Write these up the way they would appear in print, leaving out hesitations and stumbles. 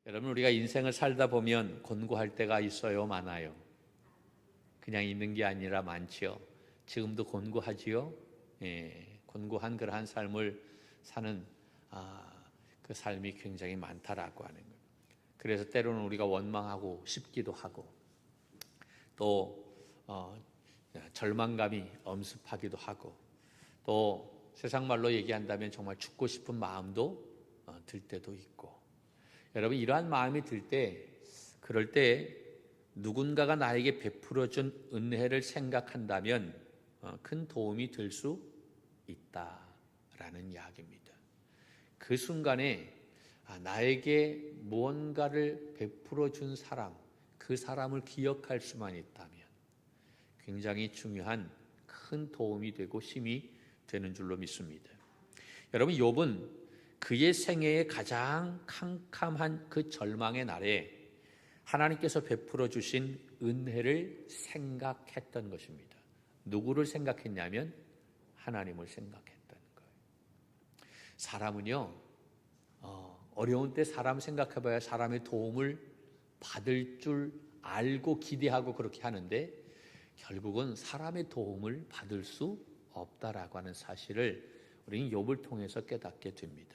여러분, 우리가 인생을 살다 보면 곤고할 때가 있어요, 많아요? 그냥 있는 게 아니라 많지요. 지금도 곤고하지요. 곤고한 그러한 삶을 사는 그 삶이 굉장히 많다라고 하는 거예요. 그래서 때로는 우리가 원망하고 싶기도 하고 또 절망감이 엄습하기도 하고 또 세상 말로 얘기한다면 정말 죽고 싶은 마음도 들 때도 있고, 여러분, 이러한 마음이 들 때, 그럴 때 누군가가 나에게 베풀어준 은혜를 생각한다면 큰 도움이 될 수 있다라는 이야기입니다. 그 순간에 나에게 무언가를 베풀어준 사람, 그 사람을 기억할 수만 있다면 굉장히 중요한 큰 도움이 되고 힘이 되는 줄로 믿습니다. 여러분, 욥은 그의 생애의 가장 캄캄한 그 절망의 날에 하나님께서 베풀어 주신 은혜를 생각했던 것입니다. 누구를 생각했냐면 하나님을 생각했던 거예요. 사람은요, 어려운 때 사람 생각해봐야 사람의 도움을 받을 줄 알고 기대하고 그렇게 하는데 결국은 사람의 도움을 받을 수 없다라고 하는 사실을 우리는 욥을 통해서 깨닫게 됩니다.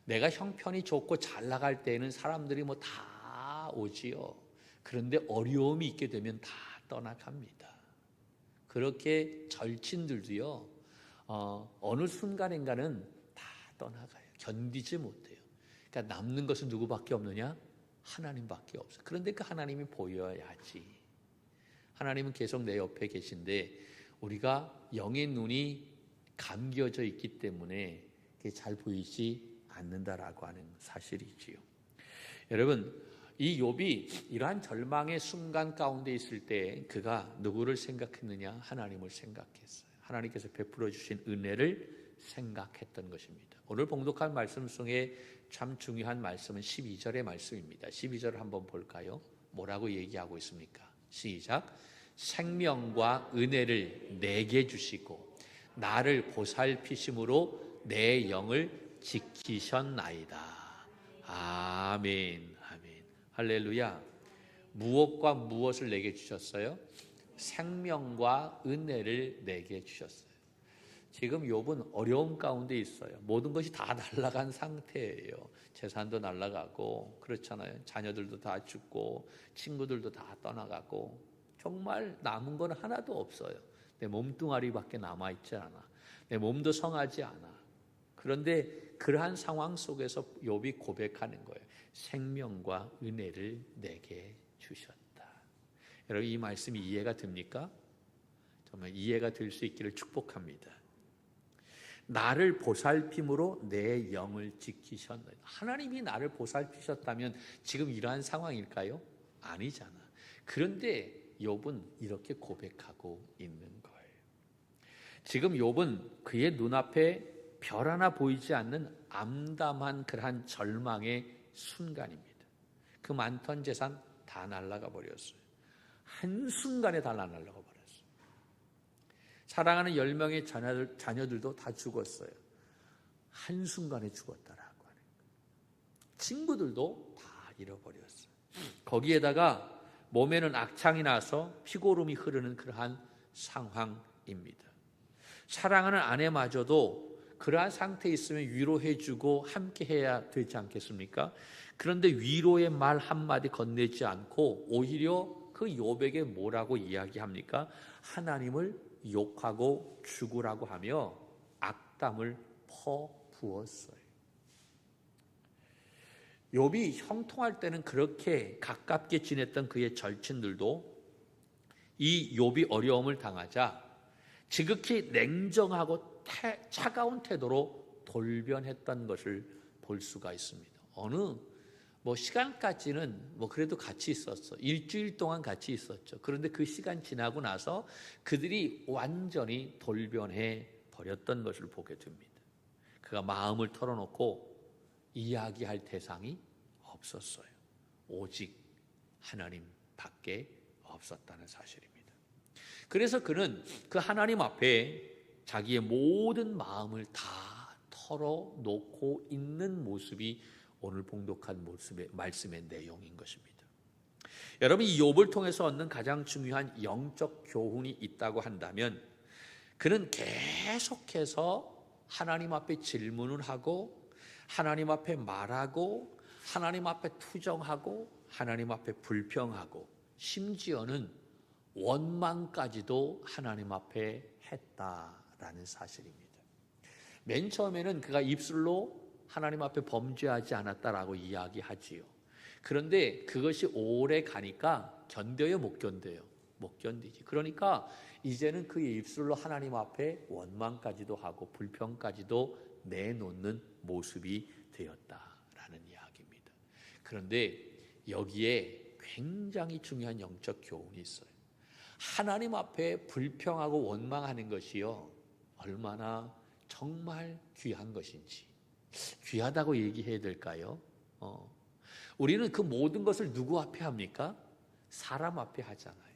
내가 형편이 좋고 잘 나갈 때에는 사람들이 뭐 다 오지요. 그런데 어려움이 있게 되면 다 떠나갑니다. 그렇게 절친들도요, 어느 순간인가는 다 떠나가요. 견디지 못해요. 그러니까 남는 것은 누구밖에 없느냐? 하나님밖에 없어요. 그런데 그 하나님이 보여야지. 하나님은 계속 내 옆에 계신데 우리가 영의 눈이 감겨져 있기 때문에 그게 잘 보이지 않는다라고 하는 사실이지요. 여러분, 이 욥이 이러한 절망의 순간 가운데 있을 때 그가 누구를 생각했느냐? 하나님을 생각했어요. 하나님께서 베풀어 주신 은혜를 생각했던 것입니다. 오늘 봉독한 말씀 중에 참 중요한 말씀은 12절의 말씀입니다. 12절을 한번 볼까요? 뭐라고 얘기하고 있습니까? 시작. 생명과 은혜를 내게 주시고 나를 보살피심으로 내 영을 지키셨나이다. 아멘, 아멘, 할렐루야. 무엇과 무엇을 내게 주셨어요? 생명과 은혜를 내게 주셨어요. 지금 욥은 어려움 가운데 있어요. 모든 것이 다 날아간 상태예요. 재산도 날아가고 그렇잖아요. 자녀들도 다 죽고 친구들도 다 떠나가고 정말 남은 건 하나도 없어요. 내 몸뚱아리밖에 남아있지 않아. 내 몸도 성하지 않아. 그런데 그러한 상황 속에서 욥이 고백하는 거예요. 생명과 은혜를 내게 주셨다. 여러분, 이 말씀이 이해가 됩니까? 정말 이해가 될 수 있기를 축복합니다. 나를 보살핌으로 내 영을 지키셨다. 하나님이 나를 보살피셨다면 지금 이러한 상황일까요? 아니잖아. 그런데 욥은 이렇게 고백하고 있는 거예요. 지금 욥은 그의 눈앞에 별 하나 보이지 않는 암담한 그러한 절망의 순간입니다. 그 많던 재산 다 날아가 버렸어요. 한순간에 다 날아가 버렸어요. 사랑하는 10명의 자녀들도 다 죽었어요. 한순간에 죽었다라고 하는 거예요. 친구들도 다 잃어버렸어요. 거기에다가 몸에는 악창이 나서 피고름이 흐르는 그러한 상황입니다. 사랑하는 아내마저도 그러한 상태에 있으면 위로해주고 함께해야 되지 않겠습니까? 그런데 위로의 말 한마디 건네지 않고 오히려 그 욥에게 뭐라고 이야기합니까? 하나님을 욕하고 죽으라고 하며 악담을 퍼부었어요. 욥이 형통할 때는 그렇게 가깝게 지냈던 그의 절친들도 이 욥이 어려움을 당하자 지극히 냉정하고 차가운 태도로 돌변했던 것을 볼 수가 있습니다. 어느 시간까지는 그래도 같이 있었어. 일주일 동안 같이 있었죠. 그런데 그 시간 지나고 나서 그들이 완전히 돌변해 버렸던 것을 보게 됩니다. 그가 마음을 털어놓고 이야기할 대상이 없었어요. 오직 하나님밖에 없었다는 사실입니다. 그래서 그는 그 하나님 앞에 자기의 모든 마음을 다 털어놓고 있는 모습이 오늘 봉독한 말씀의 내용인 것입니다. 여러분, 이 욥을 통해서 얻는 가장 중요한 영적 교훈이 있다고 한다면 그는 계속해서 하나님 앞에 질문을 하고 하나님 앞에 말하고 하나님 앞에 투정하고 하나님 앞에 불평하고 심지어는 원망까지도 하나님 앞에 했다라는 사실입니다. 맨 처음에는 그가 입술로 하나님 앞에 범죄하지 않았다라고 이야기하지요. 그런데 그것이 오래 가니까 견뎌요, 못 견뎌요? 못 견디지. 그러니까 이제는 그의 입술로 하나님 앞에 원망까지도 하고 불평까지도 내놓는 모습이 되었다라는 이야기입니다. 그런데 여기에 굉장히 중요한 영적 교훈이 있어요. 하나님 앞에 불평하고 원망하는 것이요, 얼마나 정말 귀한 것인지. 귀하다고 얘기해야 될까요? 우리는 그 모든 것을 누구 앞에 합니까? 사람 앞에 하잖아요.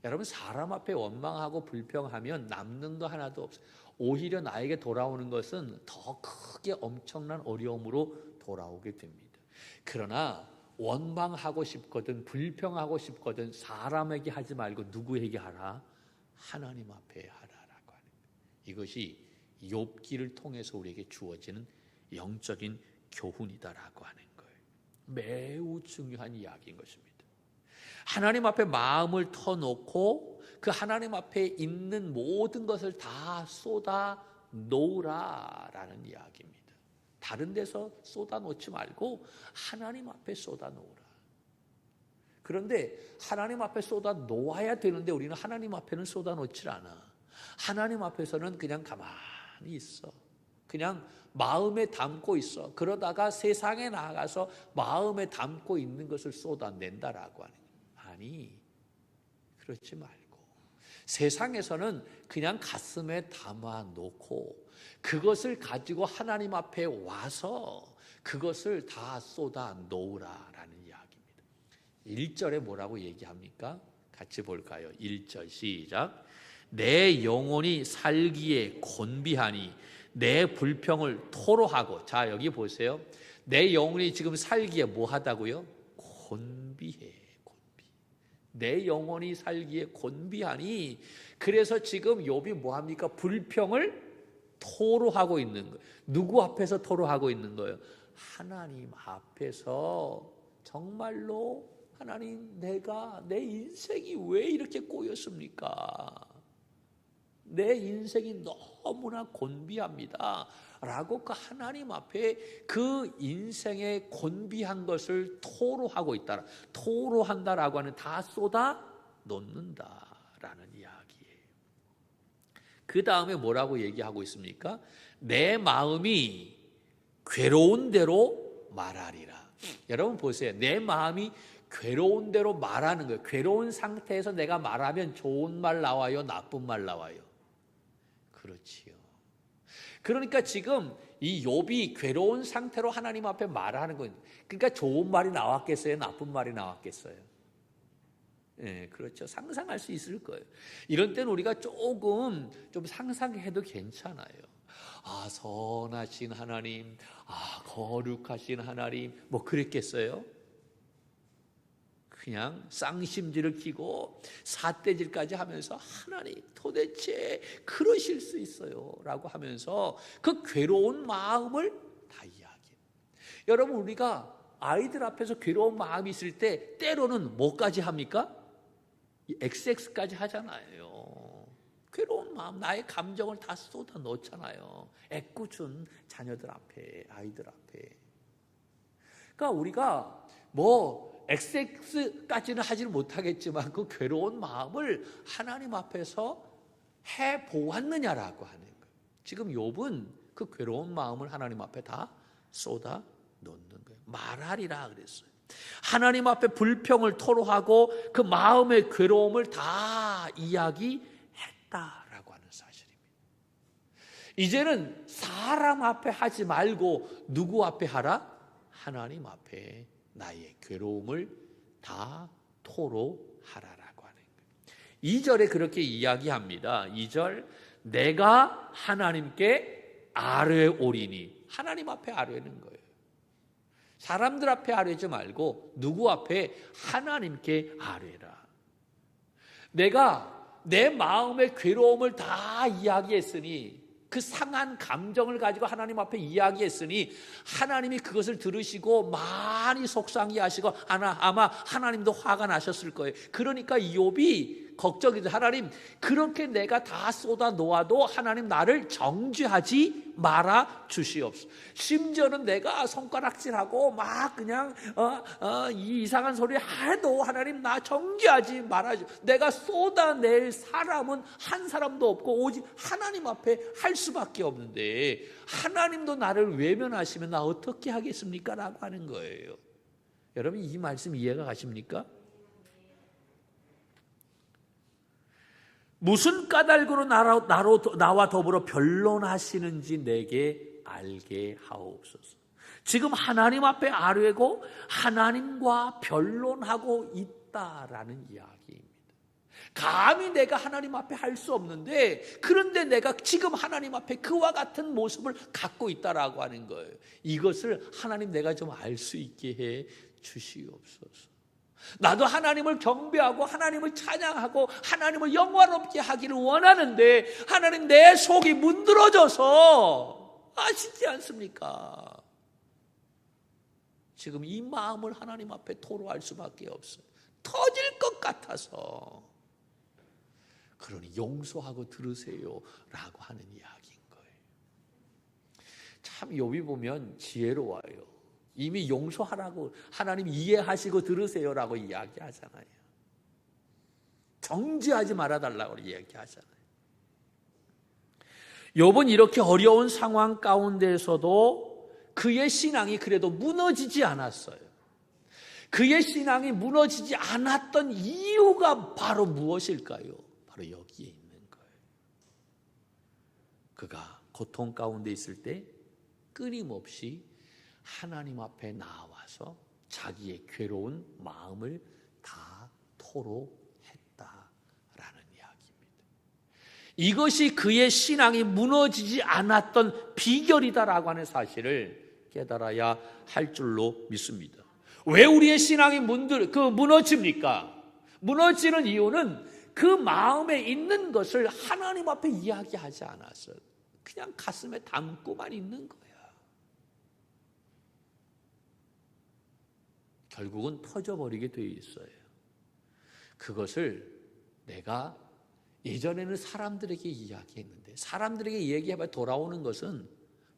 여러분, 사람 앞에 원망하고 불평하면 남는 거 하나도 없어요. 오히려 나에게 돌아오는 것은 더 크게 엄청난 어려움으로 돌아오게 됩니다. 그러나 원망하고 싶거든 불평하고 싶거든 사람에게 하지 말고 누구에게 하라? 하나님 앞에 하라라고 하는 거예요. 이것이 욥기를 통해서 우리에게 주어지는 영적인 교훈이다라고 하는 거예요. 매우 중요한 이야기인 것입니다. 하나님 앞에 마음을 터놓고 그 하나님 앞에 있는 모든 것을 다 쏟아 놓으라라는 이야기입니다. 다른 데서 쏟아 놓지 말고 하나님 앞에 쏟아 놓으라. 그런데 하나님 앞에 쏟아 놓아야 되는데 우리는 하나님 앞에는 쏟아 놓질 않아. 하나님 앞에서는 그냥 가만히 있어. 그냥 마음에 담고 있어. 그러다가 세상에 나가서 마음에 담고 있는 것을 쏟아낸다라고 하는 거예요. 아니, 그렇지 말고 세상에서는 그냥 가슴에 담아놓고 그것을 가지고 하나님 앞에 와서 그것을 다 쏟아 놓으라라는 이야기입니다. 1절에 뭐라고 얘기합니까? 같이 볼까요? 1절 시작. 내 영혼이 살기에 곤비하니 내 불평을 토로하고. 자, 여기 보세요. 내 영혼이 지금 살기에 뭐 하다고요? 곤비해. 내 영혼이 살기에 곤비하니. 그래서 지금 욥이 뭐 합니까? 불평을 토로하고 있는 거예요. 누구 앞에서 토로하고 있는 거예요? 하나님 앞에서. 정말로 하나님, 내 인생이 왜 이렇게 꼬였습니까? 내 인생이 너무나 곤비합니다 라고 그 하나님 앞에 그 인생의 곤비한 것을 토로하고 있다. 토로한다라고 하는 다 쏟아 놓는다라는 이야기예요. 그 다음에 뭐라고 얘기하고 있습니까? 내 마음이 괴로운 대로 말하리라. 여러분 보세요. 내 마음이 괴로운 대로 말하는 거예요. 괴로운 상태에서 내가 말하면 좋은 말 나와요? 나쁜 말 나와요? 그렇지요. 그러니까 지금 이 욥이 괴로운 상태로 하나님 앞에 말하는 거예요. 그러니까 좋은 말이 나왔겠어요? 나쁜 말이 나왔겠어요? 네, 그렇죠. 상상할 수 있을 거예요. 이런 때는 우리가 조금 좀 상상해도 괜찮아요. 아, 선하신 하나님, 아, 거룩하신 하나님, 뭐 그랬겠어요? 그냥 쌍심지를 끼고 삿대질까지 하면서 하나님 도대체 그러실 수 있어요 라고 하면서 그 괴로운 마음을 다 이야기해요. 여러분, 우리가 아이들 앞에서 괴로운 마음이 있을 때 때로는 뭐까지 합니까? XX까지 하잖아요. 괴로운 마음, 나의 감정을 다 쏟아 놓잖아요. 애꿎은 자녀들 앞에, 아이들 앞에. 그러니까 우리가 뭐 XX까지는 하지는 못하겠지만 그 괴로운 마음을 하나님 앞에서 해보았느냐라고 하는 거예요. 지금 욥은 그 괴로운 마음을 하나님 앞에 다 쏟아 놓는 거예요. 말하리라 그랬어요. 하나님 앞에 불평을 토로하고 그 마음의 괴로움을 다 이야기했다라고 하는 사실입니다. 이제는 사람 앞에 하지 말고 누구 앞에 하라? 하나님 앞에 나의 괴로움을 다 토로하라라고 하는 거예요. 2절에 그렇게 이야기합니다. 2절, 내가 하나님께 아뢰오리니. 하나님 앞에 아뢰는 거예요. 사람들 앞에 아뢰지 말고 누구 앞에? 하나님께 아뢰라. 내가 내 마음의 괴로움을 다 이야기했으니, 그 상한 감정을 가지고 하나님 앞에 이야기했으니 하나님이 그것을 들으시고 많이 속상해 하시고 아마 하나님도 화가 나셨을 거예요. 그러니까 이욥이 걱정이죠. 하나님, 그렇게 내가 다 쏟아 놓아도 하나님 나를 정죄하지 말아 주시옵소서. 심지어는 내가 손가락질하고 막 그냥 이 이상한 소리 해도 하나님 나 정죄하지 말아 주시옵소서. 내가 쏟아낼 사람은 한 사람도 없고 오직 하나님 앞에 할 수밖에 없는데 하나님도 나를 외면하시면 나 어떻게 하겠습니까? 라고 하는 거예요. 여러분, 이 말씀 이해가 가십니까? 무슨 까닭으로 나와 더불어 변론하시는지 내게 알게 하옵소서. 지금 하나님 앞에 아뢰고 하나님과 변론하고 있다라는 이야기입니다. 감히 내가 하나님 앞에 할 수 없는데, 그런데 내가 지금 하나님 앞에 그와 같은 모습을 갖고 있다라고 하는 거예요. 이것을 하나님, 내가 좀 알 수 있게 해 주시옵소서. 나도 하나님을 경배하고 하나님을 찬양하고 하나님을 영화롭게 하기를 원하는데 하나님, 내 속이 문드러져서 아시지 않습니까? 지금 이 마음을 하나님 앞에 토로할 수밖에 없어요. 터질 것 같아서. 그러니 용서하고 들으세요 라고 하는 이야기인 거예요. 참 욥이 보면 지혜로워요. 이미 용서하라고, 하나님 이해하시고 들으세요라고 이야기하잖아요. 정죄하지 말아달라고 이야기하잖아요. 욥은 이렇게 어려운 상황 가운데서도 그의 신앙이 그래도 무너지지 않았어요. 그의 신앙이 무너지지 않았던 이유가 바로 무엇일까요? 바로 여기에 있는 거예요. 그가 고통 가운데 있을 때 끊임없이 하나님 앞에 나와서 자기의 괴로운 마음을 다 토로했다라는 이야기입니다. 이것이 그의 신앙이 무너지지 않았던 비결이다라고 하는 사실을 깨달아야 할 줄로 믿습니다. 왜 우리의 신앙이 무너집니까? 무너지는 이유는 그 마음에 있는 것을 하나님 앞에 이야기하지 않았어요. 그냥 가슴에 담고만 있는 거예요. 결국은 터져버리게 되어 있어요. 그것을 내가 예전에는 사람들에게 이야기했는데 사람들에게 이야기해봐 돌아오는 것은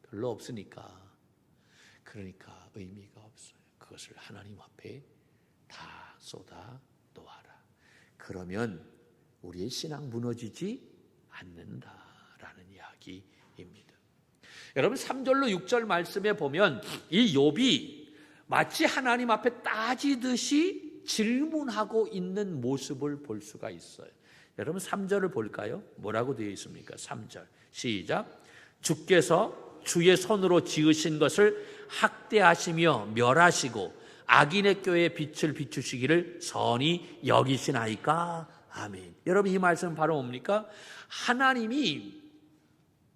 별로 없으니까, 그러니까 의미가 없어요. 그것을 하나님 앞에 다 쏟아 놓아라. 그러면 우리의 신앙 무너지지 않는다라는 이야기입니다. 여러분, 3절로 6절 말씀에 보면 이 욥이 마치 하나님 앞에 따지듯이 질문하고 있는 모습을 볼 수가 있어요. 여러분, 3절을 볼까요? 뭐라고 되어 있습니까? 3절 시작. 주께서 주의 손으로 지으신 것을 학대하시며 멸하시고 악인의 꾀에 빛을 비추시기를 선히 여기시나이까? 아멘. 여러분, 이 말씀은 바로 뭡니까? 하나님이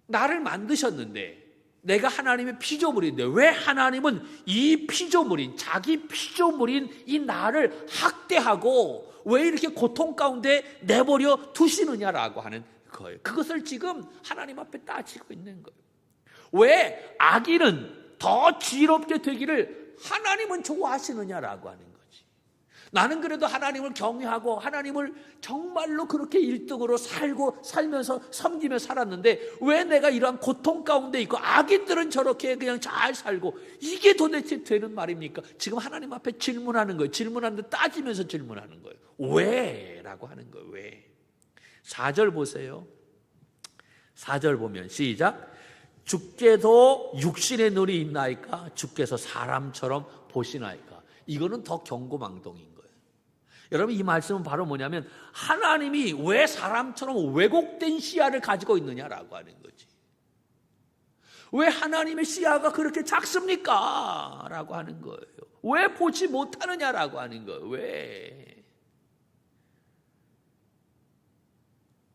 나를 만드셨는데 내가 하나님의 피조물인데 왜 하나님은 이 피조물인, 자기 피조물인 이 나를 학대하고 왜 이렇게 고통 가운데 내버려 두시느냐라고 하는 거예요. 그것을 지금 하나님 앞에 따지고 있는 거예요. 왜 악인은 더 지혜롭게 되기를 하나님은 좋아하시느냐라고 하는 거지. 나는 그래도 하나님을 경외하고 하나님을 정말로 그렇게 1등으로 살면서 섬기며 살았는데 왜 내가 이러한 고통 가운데 있고 악인들은 저렇게 그냥 잘 살고, 이게 도대체 되는 말입니까? 지금 하나님 앞에 질문하는 거예요. 질문하는데 따지면서 질문하는 거예요. 왜? 라고 하는 거예요. 왜? 4절 보세요. 4절 보면 시작. 주께도 육신의 눈이 있나이까? 주께서 사람처럼 보시나이까? 이거는 더 경고망동인 거예요. 여러분, 이 말씀은 바로 뭐냐면 하나님이 왜 사람처럼 왜곡된 시야를 가지고 있느냐라고 하는 거지. 왜 하나님의 시야가 그렇게 작습니까? 라고 하는 거예요. 왜 보지 못하느냐라고 하는 거예요. 왜?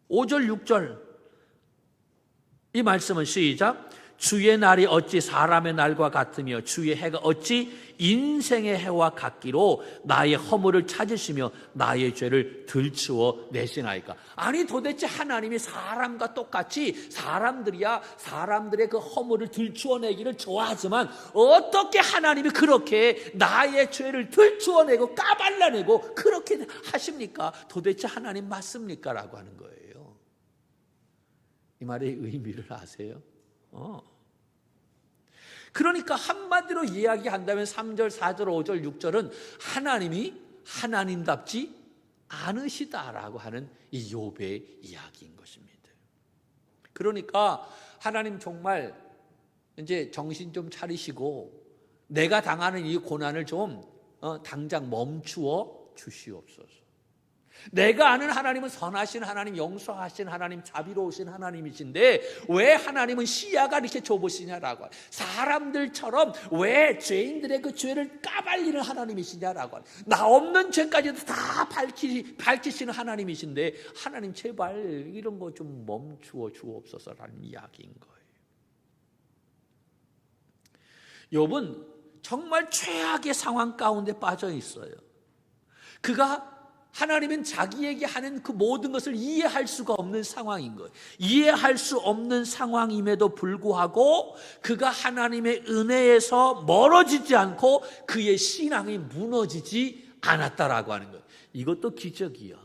5절 6절 이 말씀은 시작. 주의 날이 어찌 사람의 날과 같으며 주의 해가 어찌 인생의 해와 같기로 나의 허물을 찾으시며 나의 죄를 들추어 내시나이까. 아니 도대체 하나님이 사람과 똑같이 사람들의 그 허물을 들추어 내기를 좋아하지만 어떻게 하나님이 그렇게 나의 죄를 들추어 내고 까발려내고 그렇게 하십니까? 도대체 하나님 맞습니까? 라고 하는 거예요. 이 말의 의미를 아세요? 그러니까 한마디로 이야기한다면 3절, 4절, 5절, 6절은 하나님이 하나님답지 않으시다라고 하는 이 욥의 이야기인 것입니다. 그러니까 하나님 정말 이제 정신 좀 차리시고 내가 당하는 이 고난을 좀 당장 멈추어 주시옵소서. 내가 아는 하나님은 선하신 하나님, 용서하신 하나님, 자비로우신 하나님이신데 왜 하나님은 시야가 이렇게 좁으시냐라고, 사람들처럼 왜 죄인들의 그 죄를 까발리는 하나님이시냐라고, 나 없는 죄까지도 다 밝히시는 하나님이신데 하나님 제발 이런 거 좀 멈추어 주옵소서라는 이야기인 거예요. 욥은 정말 최악의 상황 가운데 빠져 있어요. 그가 하나님은 자기에게 하는 그 모든 것을 이해할 수가 없는 상황인 거예요. 이해할 수 없는 상황임에도 불구하고 그가 하나님의 은혜에서 멀어지지 않고 그의 신앙이 무너지지 않았다라고 하는 거예요. 이것도 기적이야.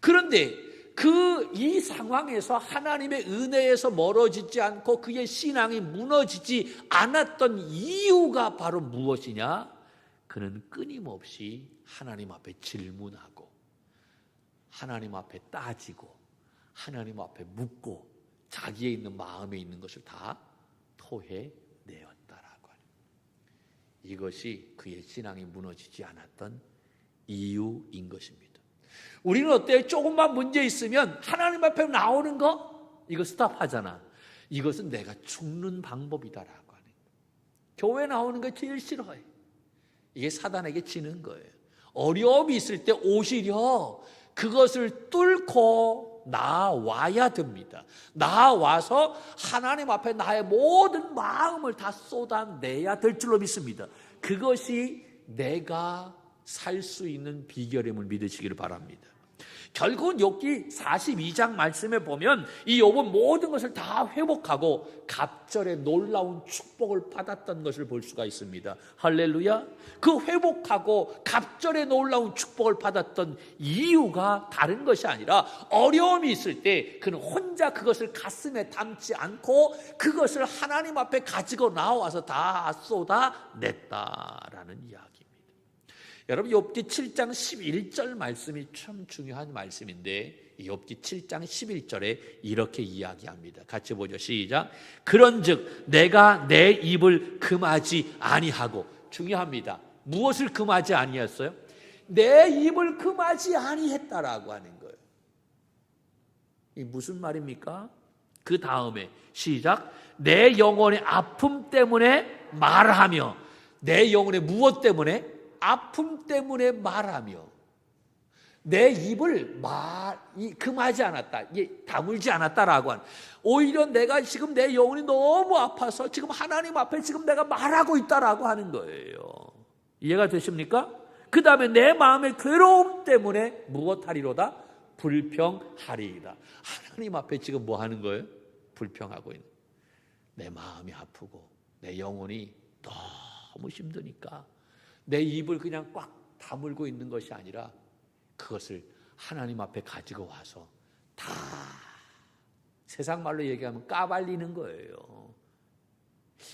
그런데 이 상황에서 하나님의 은혜에서 멀어지지 않고 그의 신앙이 무너지지 않았던 이유가 바로 무엇이냐? 그는 끊임없이 하나님 앞에 질문하고 하나님 앞에 따지고 하나님 앞에 묻고 자기의 있는 마음에 있는 것을 다 토해내었다라고 하는, 이것이 그의 신앙이 무너지지 않았던 이유인 것입니다. 우리는 어때요? 조금만 문제 있으면 하나님 앞에 나오는 거 이거 스탑하잖아. 이것은 내가 죽는 방법이다라고 하는 거예요. 교회 나오는 거 제일 싫어해. 이게 사단에게 지는 거예요. 어려움이 있을 때 오히려 그것을 뚫고 나와야 됩니다. 나와서 하나님 앞에 나의 모든 마음을 다 쏟아내야 될 줄로 믿습니다. 그것이 내가 살 수 있는 비결임을 믿으시기를 바랍니다. 결국은 욥기 42장 말씀에 보면 이 욥은 모든 것을 다 회복하고 갑절의 놀라운 축복을 받았던 것을 볼 수가 있습니다. 할렐루야. 그 회복하고 갑절의 놀라운 축복을 받았던 이유가 다른 것이 아니라 어려움이 있을 때 그는 혼자 그것을 가슴에 담지 않고 그것을 하나님 앞에 가지고 나와서 다 쏟아냈다라는 이야기입니다. 여러분 욥기 7장 11절 말씀이 참 중요한 말씀인데 욥기 7장 11절에 이렇게 이야기합니다. 같이 보죠. 시작. 그런즉 내가 내 입을 금하지 아니하고, 중요합니다. 무엇을 금하지 아니했어요? 내 입을 금하지 아니했다라고 하는 거예요. 이 무슨 말입니까? 그 다음에 시작. 내 영혼의 아픔 때문에 말하며, 내 영혼의 무엇 때문에? 아픔 때문에 말하며 내 입을 금하지 않았다, 다물지 않았다라고 하는, 오히려 내가 지금 내 영혼이 너무 아파서 지금 하나님 앞에 지금 내가 말하고 있다라고 하는 거예요. 이해가 되십니까? 그 다음에 내 마음의 괴로움 때문에 무엇하리로다? 불평하리이다. 하나님 앞에 지금 뭐 하는 거예요? 불평하고 있는, 내 마음이 아프고 내 영혼이 너무 힘드니까 내 입을 그냥 꽉 다물고 있는 것이 아니라 그것을 하나님 앞에 가지고 와서 다, 세상 말로 얘기하면 까발리는 거예요.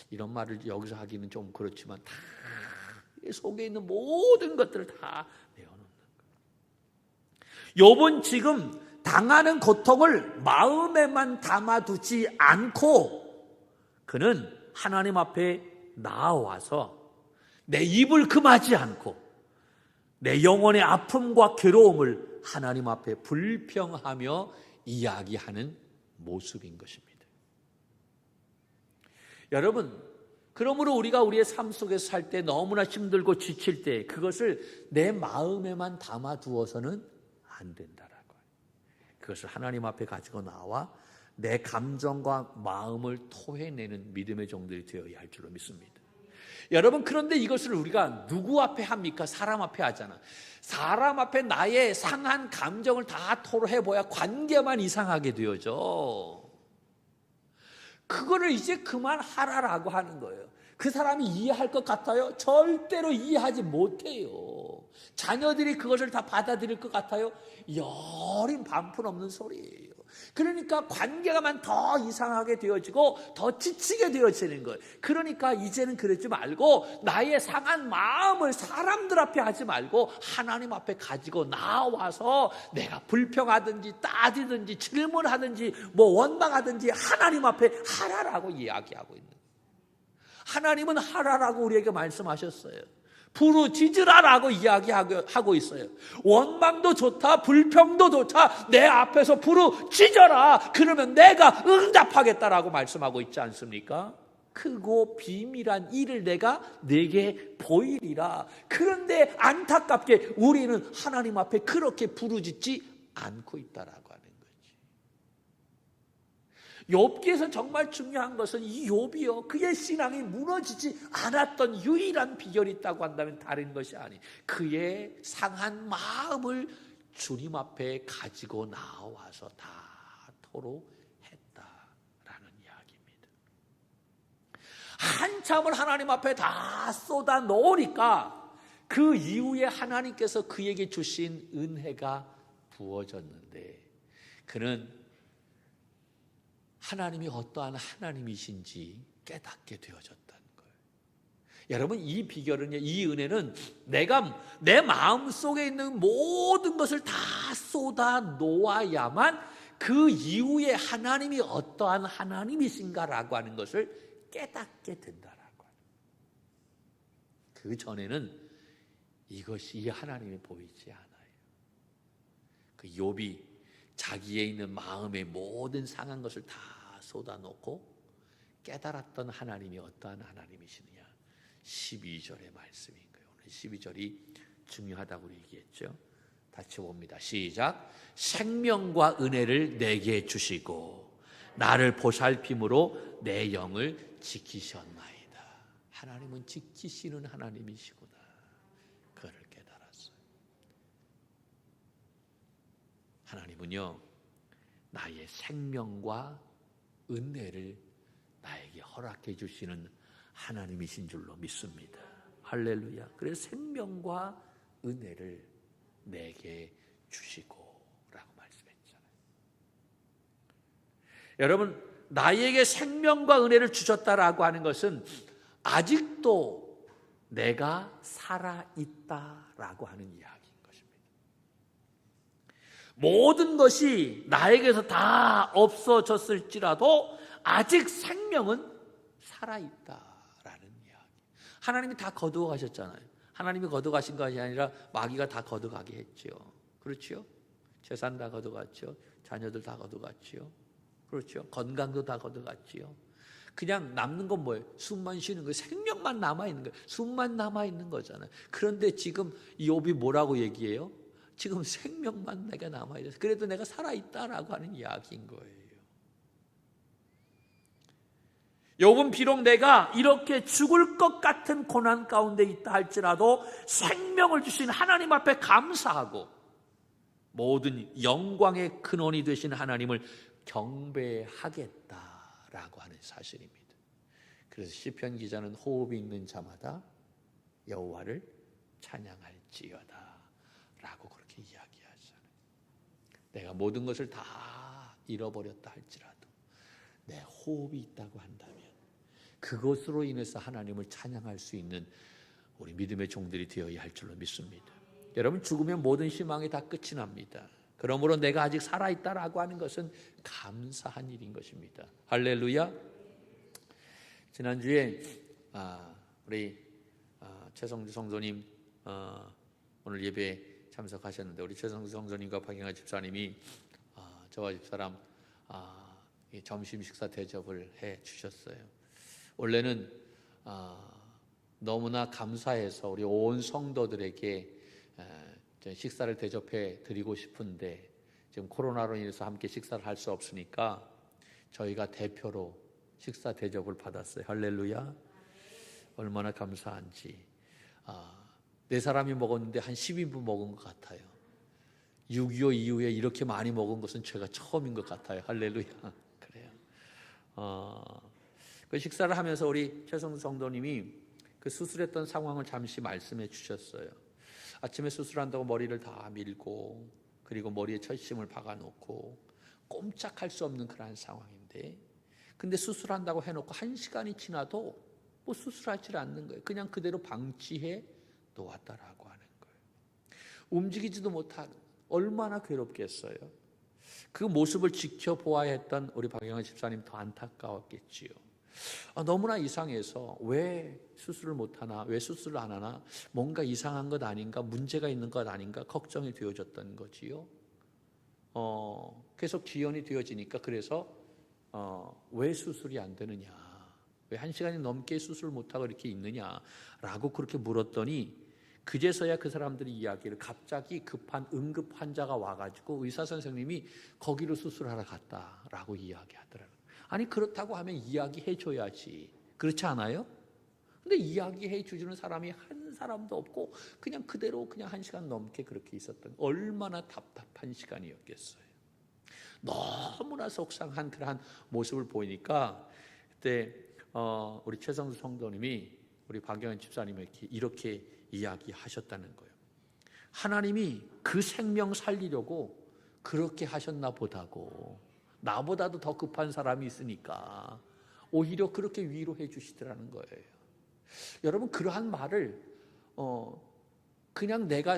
이런 말을 여기서 하기는 좀 그렇지만 다 속에 있는 모든 것들을 다 내어놓는 거예요. 욥은 지금 당하는 고통을 마음에만 담아두지 않고 그는 하나님 앞에 나와서 내 입을 금하지 않고 내 영혼의 아픔과 괴로움을 하나님 앞에 불평하며 이야기하는 모습인 것입니다. 여러분, 그러므로 우리가 우리의 삶 속에서 살 때 너무나 힘들고 지칠 때 그것을 내 마음에만 담아두어서는 안 된다라고. 그것을 하나님 앞에 가지고 나와 내 감정과 마음을 토해내는 믿음의 종들이 되어야 할 줄로 믿습니다. 여러분, 그런데 이것을 우리가 누구 앞에 합니까? 사람 앞에 하잖아. 사람 앞에 나의 상한 감정을 다 토로해봐야 관계만 이상하게 되어져. 그거를 이제 그만하라라고 하는 거예요. 그 사람이 이해할 것 같아요? 절대로 이해하지 못해요. 자녀들이 그것을 다 받아들일 것 같아요? 여린 반푼 없는 소리예요. 그러니까 관계가만 더 이상하게 되어지고 더 지치게 되어지는 거예요. 그러니까 이제는 그러지 말고 나의 상한 마음을 사람들 앞에 하지 말고 하나님 앞에 가지고 나와서 내가 불평하든지 따지든지 질문하든지 뭐 원망하든지 하나님 앞에 하라라고 이야기하고 있는 거예요. 하나님은 하라라고 우리에게 말씀하셨어요. 부르짖으라라고 이야기하고 있어요. 원망도 좋다, 불평도 좋다, 내 앞에서 부르짖어라. 그러면 내가 응답하겠다라고 말씀하고 있지 않습니까? 크고 비밀한 일을 내가 내게 보이리라. 그런데 안타깝게 우리는 하나님 앞에 그렇게 부르짖지 않고 있다라고 하는 거지. 욥기에서 정말 중요한 것은 이 욥이요, 그의 신앙이 무너지지 않았던 유일한 비결이 있다고 한다면 다른 것이 아니, 그의 상한 마음을 주님 앞에 가지고 나와서 다 토로했다라는 이야기입니다. 한참을 하나님 앞에 다 쏟아 놓으니까 그 이후에 하나님께서 그에게 주신 은혜가 부어졌는데, 그는 하나님이 어떠한 하나님이신지 깨닫게 되어졌다는 거예요. 여러분, 이 비결은, 이 은혜는 내가 내 마음속에 있는 모든 것을 다 쏟아 놓아야만 그 이후에 하나님이 어떠한 하나님이신가라고 하는 것을 깨닫게 된다라고 하는 거예요. 그 전에는 이것이, 이 하나님이 보이지 않아요. 그 욥이 자기에 있는 마음의 모든 상한 것을 다 쏟아놓고 깨달았던 하나님이 어떠한 하나님이시느냐, 12절의 말씀인 거예요. 오늘 12절이 중요하다고 얘기했죠. 같이 봅니다. 시작. 생명과 은혜를 내게 주시고 나를 보살핌으로 내 영을 지키셨나이다. 하나님은 지키시는 하나님이시구나. 그를 깨달았어요. 하나님은요, 나의 생명과 은혜를 나에게 허락해 주시는 하나님이신 줄로 믿습니다. 할렐루야. 그래서 생명과 은혜를 내게 주시고 라고 말씀했잖아요. 여러분, 나에게 생명과 은혜를 주셨다라고 하는 것은 아직도 내가 살아있다라고 하는 이야기인 것입니다. 모든 것이 나에게서 다 없어졌을지라도 아직 생명은 살아있다라는 이야기. 하나님이 다 거두어 가셨잖아요. 하나님이 거두가신 것이 아니라 마귀가 다 거두가게 했죠. 그렇죠? 재산 다 거두갔죠. 자녀들 다 거두갔죠. 그렇죠? 건강도 다 거두갔지요. 그냥 남는 건 뭐예요? 숨만 쉬는 거예요. 생명만 남아있는 거예요. 숨만 남아있는 거잖아요. 그런데 지금 욥이 뭐라고 얘기해요? 지금 생명만 내가 남아있어요. 그래도 내가 살아있다라고 하는 이야기인 거예요. 욥은 비록 내가 이렇게 죽을 것 같은 고난 가운데 있다 할지라도 생명을 주신 하나님 앞에 감사하고 모든 영광의 근원이 되신 하나님을 경배하겠다라고 하는 사실입니다. 그래서 시편 기자는 호흡이 있는 자마다 여호와를 찬양할지어다 라고 그렇게 이야기하잖아요. 내가 모든 것을 다 잃어버렸다 할지라도 내 호흡이 있다고 한다면 그것으로 인해서 하나님을 찬양할 수 있는 우리 믿음의 종들이 되어야 할 줄로 믿습니다. 여러분, 죽으면 모든 희망이 다 끝이 납니다. 그러므로 내가 아직 살아있다라고 하는 것은 감사한 일인 것입니다. 할렐루야. 지난주에 우리 최성주 성도님 오늘 예배에 참석하셨는데, 우리 최성주 성도님과 박영아 집사님이 저와 집사람 점심 식사 대접을 해 주셨어요. 원래는 너무나 감사해서 우리 온 성도들에게 식사를 대접해 드리고 싶은데 지금 코로나로 인해서 함께 식사를 할 수 없으니까 저희가 대표로 식사 대접을 받았어요. 할렐루야. 얼마나 감사한지. 네 사람이 먹었는데 한 10인분 먹은 것 같아요. 6.25 이후에 이렇게 많이 먹은 것은 제가 처음인 것 같아요. 할렐루야. 그래요. 그 식사를 하면서 우리 최성수 성도님이 그 수술했던 상황을 잠시 말씀해 주셨어요. 아침에 수술한다고 머리를 다 밀고, 그리고 머리에 철심을 박아놓고 꼼짝할 수 없는 그러한 상황인데, 근데 수술한다고 해놓고 1시간이 지나도 뭐 수술하지 않는 거예요. 그냥 그대로 방치해 놓았다라고 하는 거예요. 움직이지도 못하는, 얼마나 괴롭겠어요. 그 모습을 지켜보아야 했던 우리 박영환 집사님 더 안타까웠겠지요. 너무나 이상해서 왜 수술을 못하나, 왜 수술을 안 하나, 뭔가 이상한 것 아닌가, 문제가 있는 것 아닌가 걱정이 되어졌던 거지요. 계속 지연이 되어지니까, 그래서 왜 수술이 안 되느냐, 왜 1시간이 넘게 수술 못하고 이렇게 있느냐라고 그렇게 물었더니, 그제서야 그 사람들이 이야기를, 갑자기 급한 응급 환자가 와가지고 의사 선생님이 거기로 수술하러 갔다라고 이야기하더라고요. 아니, 그렇다고 하면 이야기해 줘야지. 그렇지 않아요? 근데 이야기해 주는 사람이 한 사람도 없고 그냥 그대로 그냥 1시간 넘게 그렇게 있었던, 얼마나 답답한 시간이었겠어요. 너무나 속상한 그러한 모습을 보이니까 그때 우리 최성수 성도님이 우리 박영현 집사님에게 이렇게 이야기하셨다는 거예요. 하나님이 그 생명 살리려고 그렇게 하셨나 보다고, 나보다도 더 급한 사람이 있으니까 오히려 그렇게 위로해 주시더라는 거예요. 여러분, 그러한 말을 그냥 내가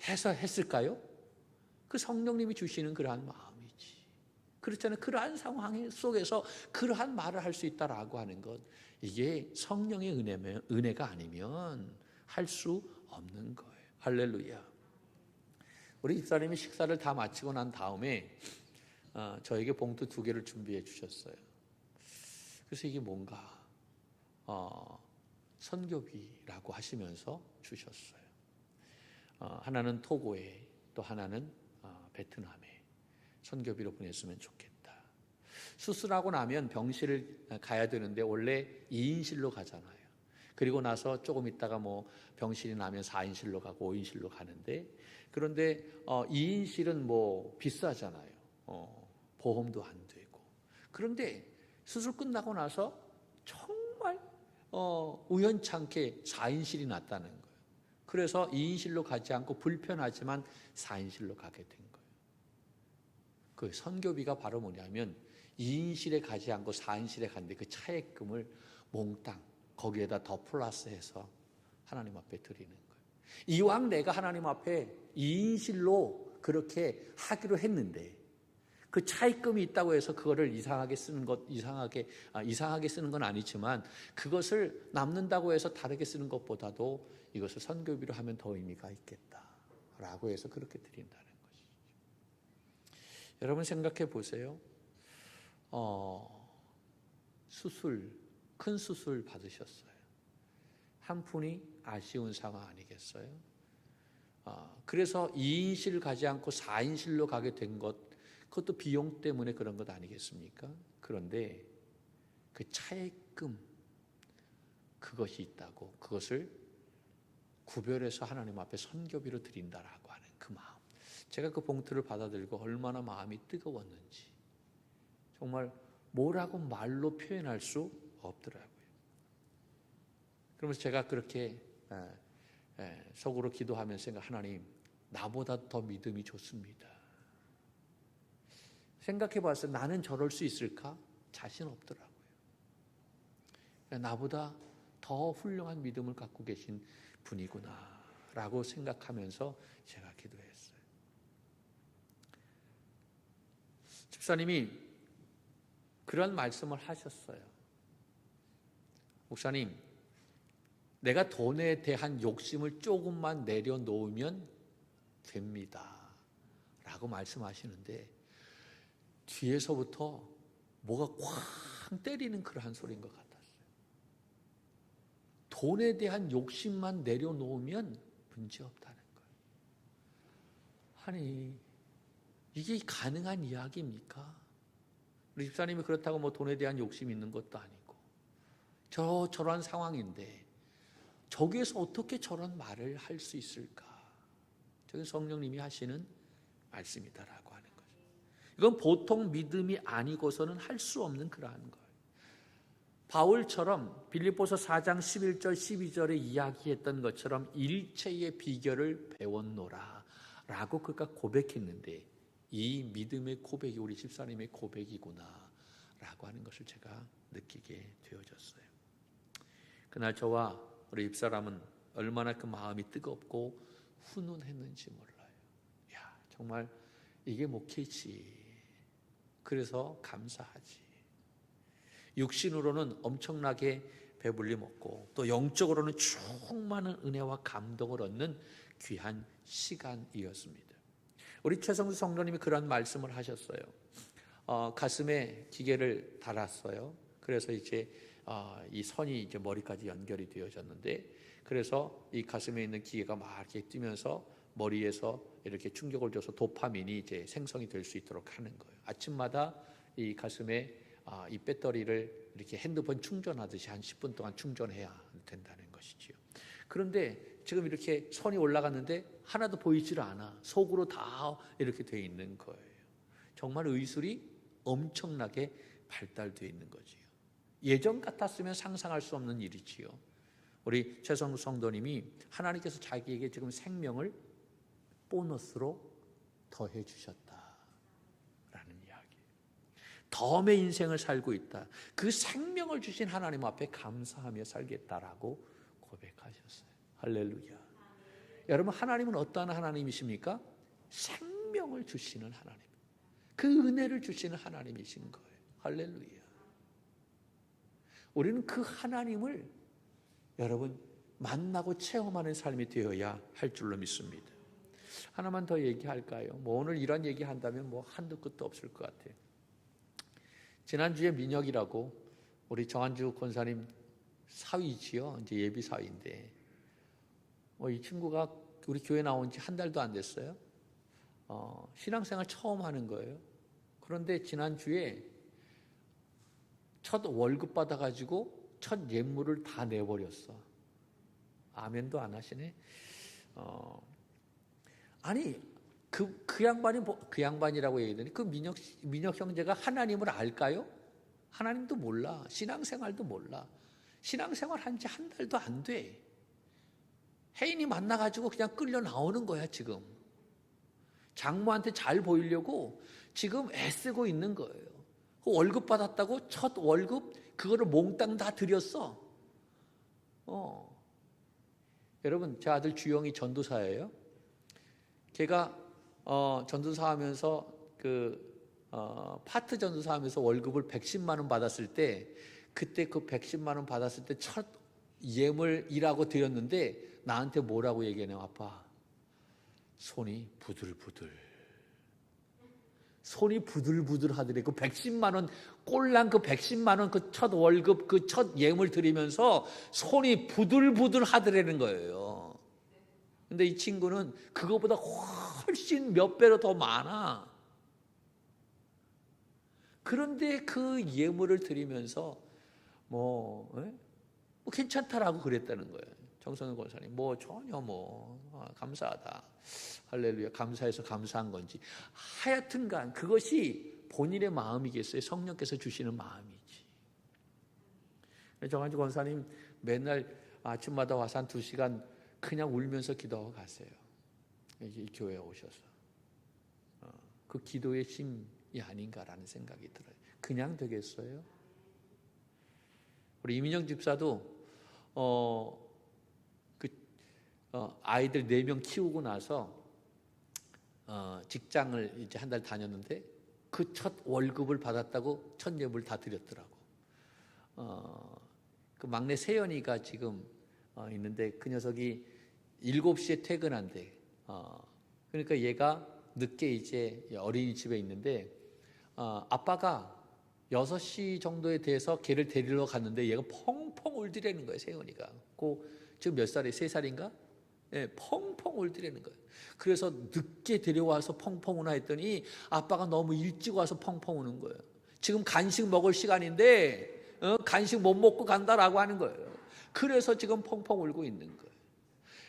해서 했을까요? 그 성령님이 주시는 그러한 마음이지. 그렇잖아요. 그러한 상황 속에서 그러한 말을 할 수 있다라고 하는 것, 이게 성령의 은혜가 아니면 할 수 없는 거예요. 할렐루야. 우리 집사님이 식사를 다 마치고 난 다음에 저에게 봉투 2개를 준비해 주셨어요. 그래서 이게 뭔가 선교비라고 하시면서 주셨어요. 하나는 토고에, 또 하나는 베트남에 선교비로 보냈으면 좋겠다. 수술하고 나면 병실을 가야 되는데 원래 2인실로 가잖아요. 그리고 나서 조금 있다가 뭐 병실이 나면 4인실로 가고 5인실로 가는데, 그런데 2인실은 뭐 비싸잖아요. 보험도 안 되고. 그런데 수술 끝나고 나서 정말 우연찮게 4인실이 났다는 거예요. 그래서 2인실로 가지 않고 불편하지만 4인실로 가게 된 거예요. 그 선교비가 바로 뭐냐면 2인실에 가지 않고 4인실에 갔는데 그 차액금을 몽땅 거기에다 더 플러스해서 하나님 앞에 드리는 거예요. 이왕 내가 하나님 앞에 2인실로 그렇게 하기로 했는데 그 차입금이 있다고 해서 그거를 이상하게 쓰는 건 아니지만, 그것을 남는다고 해서 다르게 쓰는 것보다도 이것을 선교비로 하면 더 의미가 있겠다라고 해서 그렇게 드린다는 것이죠. 여러분 생각해 보세요. 큰 수술 받으셨어요. 한 푼이 아쉬운 상황 아니겠어요? 그래서 2인실 가지 않고 4인실로 가게 된 것, 그것도 비용 때문에 그런 것 아니겠습니까? 그런데 그 차액금, 그것이 있다고, 그것을 구별해서 하나님 앞에 선교비로 드린다라고 하는 그 마음, 제가 그 봉투를 받아들고 얼마나 마음이 뜨거웠는지 정말 뭐라고 말로 표현할 수 없더라고요. 그러면서 제가 그렇게 속으로 기도하면서 생각, 하나님, 나보다 더 믿음이 좋습니다. 생각해 봤어요. 나는 저럴 수 있을까? 자신 없더라고요. 나보다 더 훌륭한 믿음을 갖고 계신 분이구나 라고 생각하면서 제가 기도했어요. 집사님이 그런 말씀을 하셨어요. 목사님, 내가 돈에 대한 욕심을 조금만 내려놓으면 됩니다 라고 말씀하시는데, 뒤에서부터 뭐가 쾅 때리는 그러한 소리인 것 같았어요. 돈에 대한 욕심만 내려놓으면 문제없다는 거예요. 아니, 이게 가능한 이야기입니까? 우리 집사님이 그렇다고 뭐 돈에 대한 욕심이 있는 것도 아니고 저런 상황인데 저기에서 어떻게 저런 말을 할 수 있을까? 저게 성령님이 하시는 말씀이다라고 하는 거죠. 이건 보통 믿음이 아니고서는 할 수 없는 그러한 거예요. 바울처럼 빌립보서 4장 11절 12절에 이야기했던 것처럼 일체의 비결을 배웠노라 라고 그가 고백했는데 이 믿음의 고백이 우리 집사님의 고백이구나 라고 하는 것을 제가 느끼게 되어졌어요. 그날 저와 우리 집사람은 얼마나 그 마음이 뜨겁고 훈훈했는지 몰라요. 야, 정말 이게 목회지. 그래서 감사하지. 육신으로는 엄청나게 배불리 먹고 또 영적으로는 충만한 은혜와 감동을 얻는 귀한 시간이었습니다. 우리 최성수 성도님이 그런 말씀을 하셨어요. 가슴에 기계를 달았어요. 그래서 이제 이 선이 이제 머리까지 연결이 되어졌는데, 그래서 이 가슴에 있는 기계가 막 이렇게 뛰면서 머리에서 이렇게 충격을 줘서 도파민이 이제 생성이 될 수 있도록 하는 거예요. 아침마다 이 가슴에 이 배터리를 이렇게 핸드폰 충전하듯이 한 10분 동안 충전해야 된다는 것이지요. 그런데 지금 이렇게 선이 올라갔는데 하나도 보이질 않아. 속으로 다 이렇게 돼 있는 거예요. 정말 의술이 엄청나게 발달되어 있는 거지요. 예전 같았으면 상상할 수 없는 일이지요. 우리 최성수 성도님이 하나님께서 자기에게 지금 생명을 보너스로 더해 주셨다라는 이야기. 덤의 인생을 살고 있다. 그 생명을 주신 하나님 앞에 감사하며 살겠다라고 고백하셨어요. 할렐루야. 여러분, 하나님은 어떠한 하나님이십니까? 생명을 주시는 하나님. 그 은혜를 주시는 하나님이신 거예요. 할렐루야. 우리는 그 하나님을 여러분 만나고 체험하는 삶이 되어야 할 줄로 믿습니다. 하나만 더 얘기할까요? 뭐 오늘 이런 얘기 한다면 뭐 한도 끝도 없을 것 같아요. 지난주에 민혁이라고 우리 정한주 권사님 사위지요. 이제 예비 사위인데 이 친구가 우리 교회 나온 지 한 달도 안 됐어요. 신앙생활 처음 하는 거예요. 그런데 지난주에 첫 월급 받아가지고 첫 예물을 다 내버렸어. 아멘도 안 하시네. 아니 그 양반이 그 양반이라고 얘기하더니 그 민혁 형제가 하나님을 알까요? 하나님도 몰라. 신앙생활도 몰라. 신앙생활 한 지 한 달도 안 돼. 혜인이 만나가지고 그냥 끌려 나오는 거야 지금. 장모한테 잘 보이려고 지금 애쓰고 있는 거예요. 그 월급 받았다고 첫 월급 그거를 몽땅 다 드렸어. 여러분, 제 아들 주영이 전도사예요. 걔가 전도사 하면서 파트 전도사 하면서 월급을 110만 원 받았을 때, 그때 그 110만 원 받았을 때 첫 예물이라고 드렸는데 나한테 뭐라고 얘기하냐면, 아빠 손이 부들부들. 손이 부들부들 하더래. 그 110만 원, 꼴랑 그 110만 원 그 첫 월급 그 첫 예물 드리면서 손이 부들부들 하더라는 거예요. 근데 이 친구는 그거보다 훨씬 몇 배로 더 많아. 그런데 그 예물을 드리면서 뭐 괜찮다라고 그랬다는 거예요. 정성현 권사님 전혀 감사하다. 할렐루야. 감사해서 감사한 건지 하여튼간 그것이 본인의 마음이겠어요? 성령께서 주시는 마음이지. 정한주 권사님 맨날 아침마다 와서 한 2시간 그냥 울면서 기도하고 가세요. 이 교회에 오셔서 그 기도의 힘이 아닌가라는 생각이 들어요. 그냥 되겠어요? 우리 이민영 집사도 아이들 4명 키우고 나서 직장을 이제 한 달 다녔는데 그 첫 월급을 받았다고 첫 예물 다 드렸더라고. 그 막내 세연이가 지금 있는데 그 녀석이 7시에 퇴근한대. 그러니까 얘가 늦게 이제 어린이집에 있는데 아빠가 6시 정도에 돼서 걔를 데리러 갔는데 얘가 펑펑 울더라는 거예요. 세연이가. 지금 몇 살이에요? 3살인가? 네, 펑펑 울더라는 거예요. 그래서 늦게 데려와서 펑펑 우나 했더니 아빠가 너무 일찍 와서 펑펑 우는 거예요. 지금 간식 먹을 시간인데 간식 못 먹고 간다라고 하는 거예요. 그래서 지금 펑펑 울고 있는 거예요.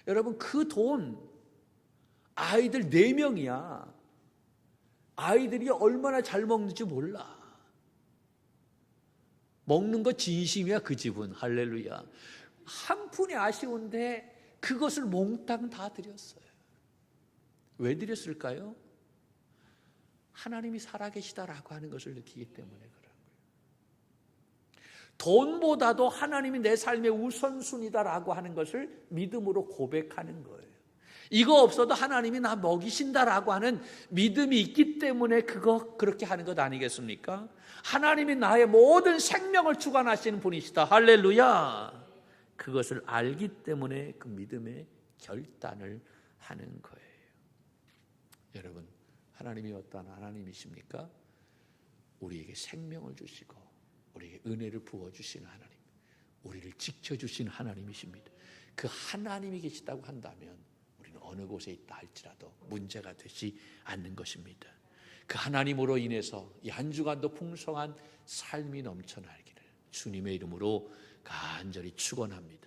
여러분, 그 돈 아이들 4명이야. 아이들이 얼마나 잘 먹는지 몰라. 먹는 거 진심이야, 그 집은. 할렐루야. 한 푼이 아쉬운데 그것을 몽땅 다 드렸어요. 왜 드렸을까요? 하나님이 살아계시다라고 하는 것을 느끼기 때문에 그런 거예요. 돈보다도 하나님이 내 삶의 우선순위다라고 하는 것을 믿음으로 고백하는 거예요. 이거 없어도 하나님이 나 먹이신다라고 하는 믿음이 있기 때문에 그렇게 하는 것 아니겠습니까? 하나님이 나의 모든 생명을 주관하시는 분이시다. 할렐루야. 그것을 알기 때문에 그 믿음의 결단을 하는 거예요. 여러분, 하나님이 어떠한 하나님이십니까? 우리에게 생명을 주시고 우리에게 은혜를 부어주시는 하나님, 우리를 지켜주시는 하나님이십니다. 그 하나님이 계시다고 한다면 우리는 어느 곳에 있다 할지라도 문제가 되지 않는 것입니다. 그 하나님으로 인해서 이 한 주간도 풍성한 삶이 넘쳐나기를 주님의 이름으로 간절히 축원합니다.